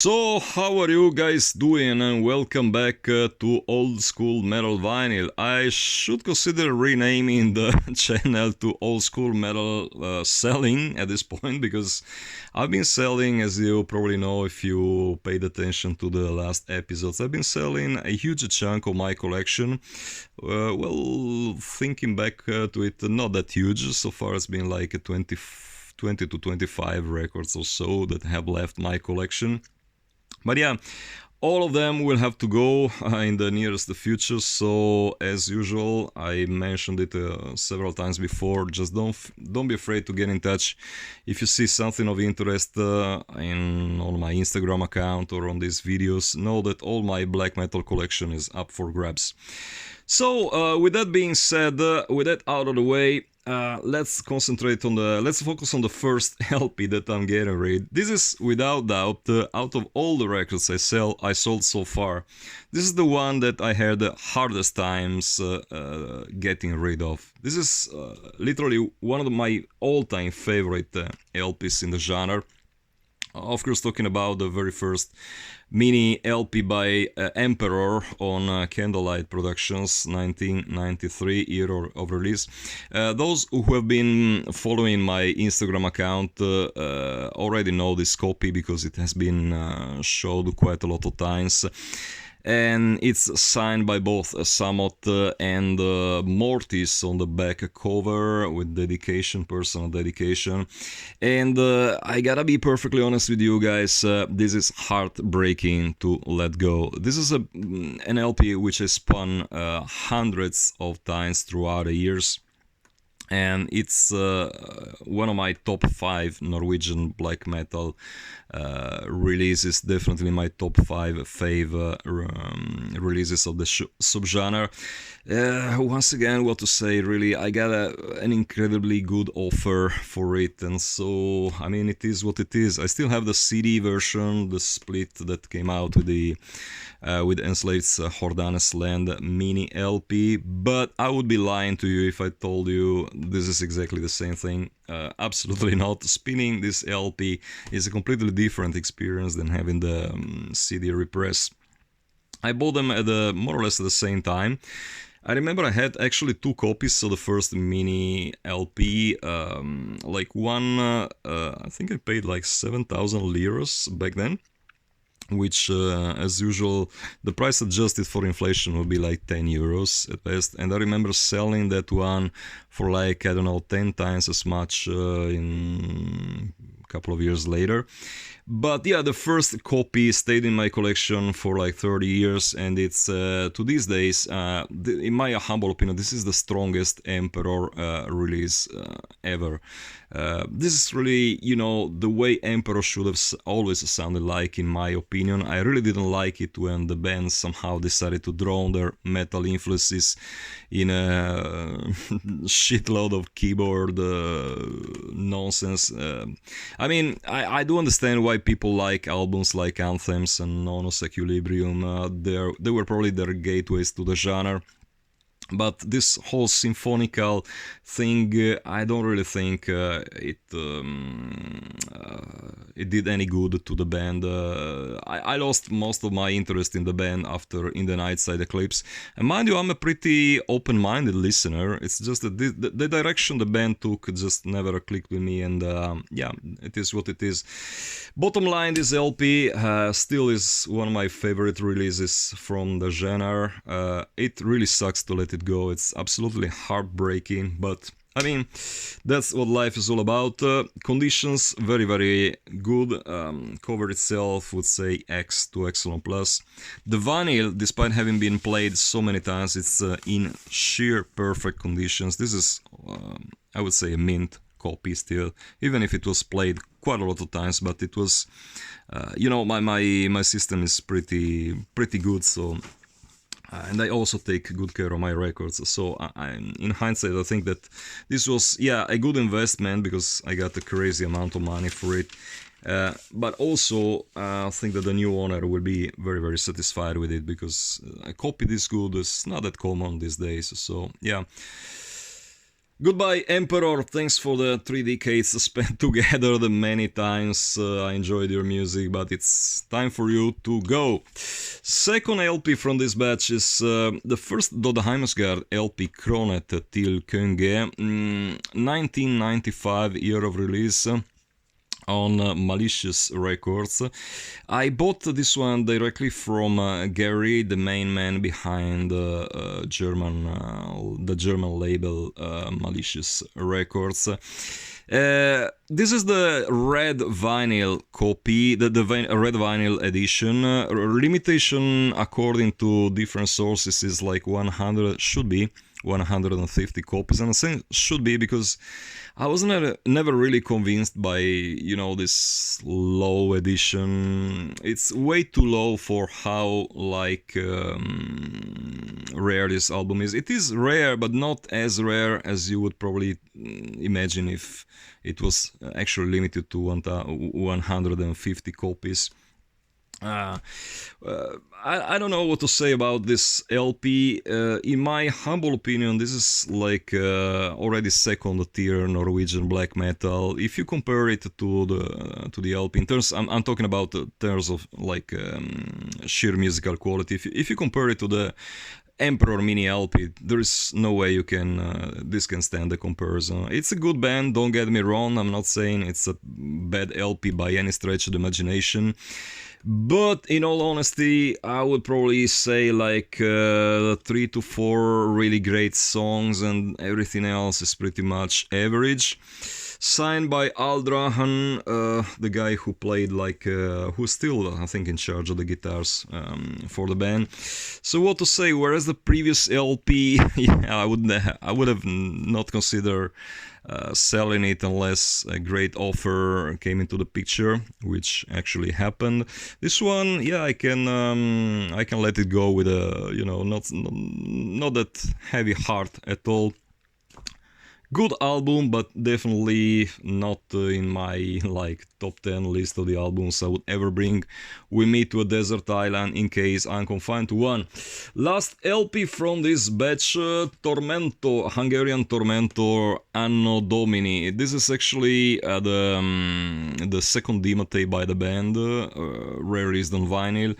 So, how are you guys doing? And welcome back to Old School Metal Vinyl. I should consider renaming the channel to Old School Metal Selling at this point because I've been selling, as you probably know if you paid attention to the last episodes, I've been selling a huge chunk of my collection. Thinking back to it, not that huge. So far, it's been like a 20 to 25 records or so that have left my collection. But yeah, all of them will have to go in the nearest future. So as usual, I mentioned it several times before. Just don't be afraid to get in touch if you see something of interest on my Instagram account or on these videos. Know that all my black metal collection is up for grabs. So with that being said, with that out of the way, let's focus on the first LP that I'm getting rid. This is without doubt, out of all the records I sold so far, this is the one that I had the hardest times getting rid of. This is literally one of my all-time favorite LPs in the genre. Of course, talking about the very first mini LP by Emperor on Candlelight Productions, 1993 year of release. Those who have been following my Instagram account already know this copy because it has been showed quite a lot of times. And it's signed by both Samot and Mortis on the back cover with personal dedication. And I gotta be perfectly honest with you guys, this is heartbreaking to let go. This is an LP which I spun hundreds of times throughout the years. And it's one of my top 5 Norwegian black metal releases, definitely my top 5 fave releases of the subgenre. Once again, what to say, really, I got an incredibly good offer for it, and so, I mean, it is what it is. I still have the CD version, the split that came out with the with Enslaved's Hordanes Land mini LP, but I would be lying to you if I told you this is exactly the same thing. Absolutely not. Spinning this LP is a completely different experience than having the CD repress. I bought them at more or less at the same time. I remember I had actually 2 copies, so the first mini LP, like one, I think I paid like 7,000 liras back then, which as usual the price adjusted for inflation would be like 10 euros at best, and I remember selling that one for like, I don't know, 10 times as much in a couple of years later. But yeah, the first copy stayed in my collection for like 30 years, and it's to these days, in my humble opinion, this is the strongest Emperor release ever. This is really, the way Emperor should have always sounded like, in my opinion. I really didn't like it when the band somehow decided to drown their metal influences in a shitload of keyboard nonsense. I mean, I do understand why people like albums like Anthems and Nonos Equilibrium. They were probably their gateways to the genre. But this whole symphonical thing, I don't really think it did any good to the band. I lost most of my interest in the band after In the Nightside Eclipse. And mind you, I'm a pretty open-minded listener. It's just that the direction the band took just never clicked with me. And yeah, it is what it is. Bottom line, this LP still is one of my favorite releases from the genre. It really sucks to let it go. It's absolutely heartbreaking, but I mean, that's what life is all about. Conditions, very, very good. Cover itself would say X to Excellent Plus. The vinyl, despite having been played so many times, it's in sheer perfect conditions. This is, I would say, a mint copy still, even if it was played quite a lot of times, but it was, my system is pretty good, so and I also take good care of my records. So in hindsight, I think that this was, a good investment because I got a crazy amount of money for it. But also, I think that the new owner will be very, very satisfied with it because a copy this good is not that common these days. So, yeah. Goodbye, Emperor. Thanks for the 3 decades spent together. The many times I enjoyed your music, but it's time for you to go. Second LP from this batch is the first Dogard LP, Kronet till Kønge, 1995 year of release. On Malicious Records. I bought this one directly from Gary, the main man behind the German label Malicious Records. This is the red vinyl copy, the red vinyl edition. Limitation according to different sources is like 150 copies, and I think should be because I was never really convinced by this low edition. It's way too low for how rare this album is. It is rare, but not as rare as you would probably imagine if it was actually limited to 150 copies. I don't know what to say about this LP. In my humble opinion, this is already second tier Norwegian black metal. If you compare it to the LP, in terms, I'm talking about terms of sheer musical quality. If you compare it to the Emperor mini LP, there is no way this can stand the comparison. It's a good band, don't get me wrong. I'm not saying it's a bad LP by any stretch of the imagination. But in all honesty, I would probably say 3 to 4 really great songs, and everything else is pretty much average. Signed by Aldrahan, the guy who played who's still I think in charge of the guitars for the band. So what to say? Whereas the previous LP, I would have not considered selling it unless a great offer came into the picture, which actually happened. This one, I can let it go with a not that heavy heart at all. Good album, but definitely not in my top 10 list of the albums I would ever bring with me to a desert island in case I'm confined to one. Last LP from this batch, Tormento, Hungarian Tormentor, Anno Domini. This is actually the second demo tape by the band, released on vinyl.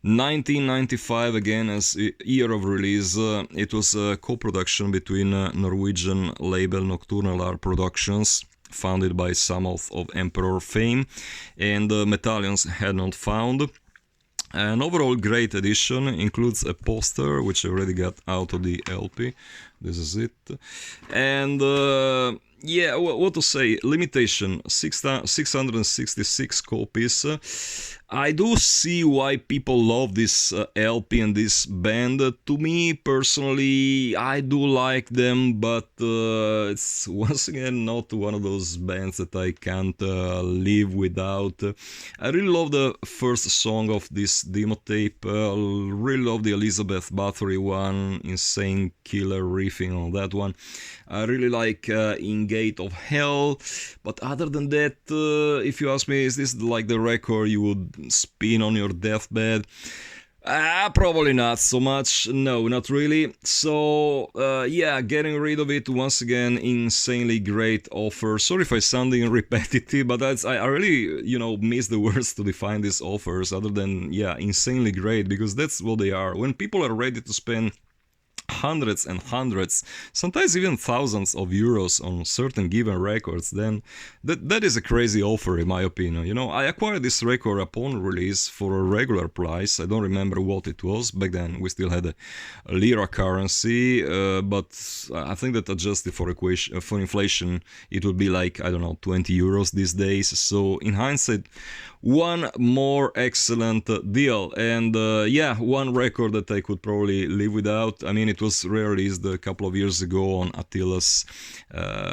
1995 again as year of release. It was a co-production between Norwegian label Nocturnal Art Productions, founded by some of Emperor fame, and Metallians had not found. An overall great edition, includes a poster which I already got out of the LP. This is it. And what to say? Limitation 666 copies. I do see why people love this LP and this band. To me personally, I do like them, but it's once again not one of those bands that I can't live without. I really love the first song of this demo tape. Really love the Elizabeth Bathory one, insane killer riffing on that one. I really like In Gate of Hell, but other than that, if you ask me, is this like the record you would spin on your deathbed? Probably not so much. No, not really. So, getting rid of it once again. Insanely great offer. Sorry if I'm sounding repetitive, but I really, miss the words to define these offers other than, insanely great, because that's what they are. When people are ready to spend hundreds and hundreds, sometimes even thousands of euros on certain given records, then that is a crazy offer in my opinion. I acquired this record upon release for a regular price. I don't remember what it was. Back then we still had a lira currency, but I think that adjusted for inflation it would be 20 euros these days. So in hindsight, one more excellent deal, and one record that I could probably live without. I mean, it was released a couple of years ago on Attila's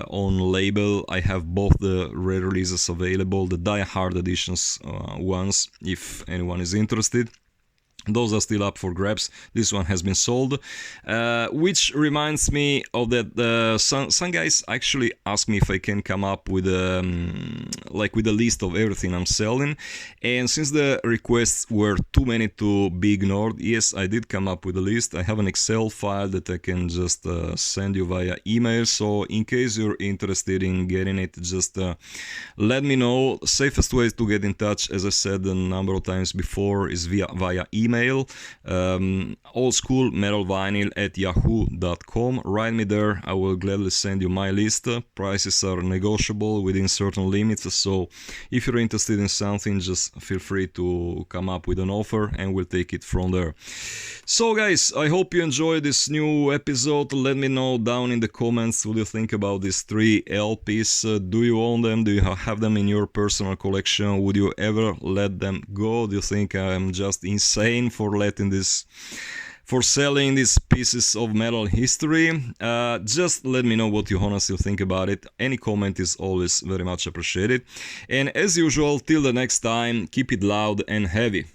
own label. I have both the re-releases available, the Die Hard editions ones, if anyone is interested. Those are still up for grabs. This one has been sold, which reminds me of that. Some guys actually ask me if I can come up with with a list of everything I'm selling, and since the requests were too many to be ignored, yes, I did come up with a list. I have an Excel file that I can just send you via email. So in case you're interested in getting it, just let me know. Safest way to get in touch, as I said a number of times before, is via email. oldschoolmetalvinyl@yahoo.com. Write me there. I will gladly send you my list. Prices are negotiable within certain limits, so if you're interested in something, just feel free to come up with an offer and we'll take it from there. So guys, I hope you enjoyed this new episode. Let me know down in the comments what you think about these 3 LPs. Do you own them? Do you have them in your personal collection? Would you ever let them go? Do you think I'm just insane for selling these pieces of metal history? Just let me know what you honestly think about it. Any comment is always very much appreciated. And as usual, till the next time, keep it loud and heavy.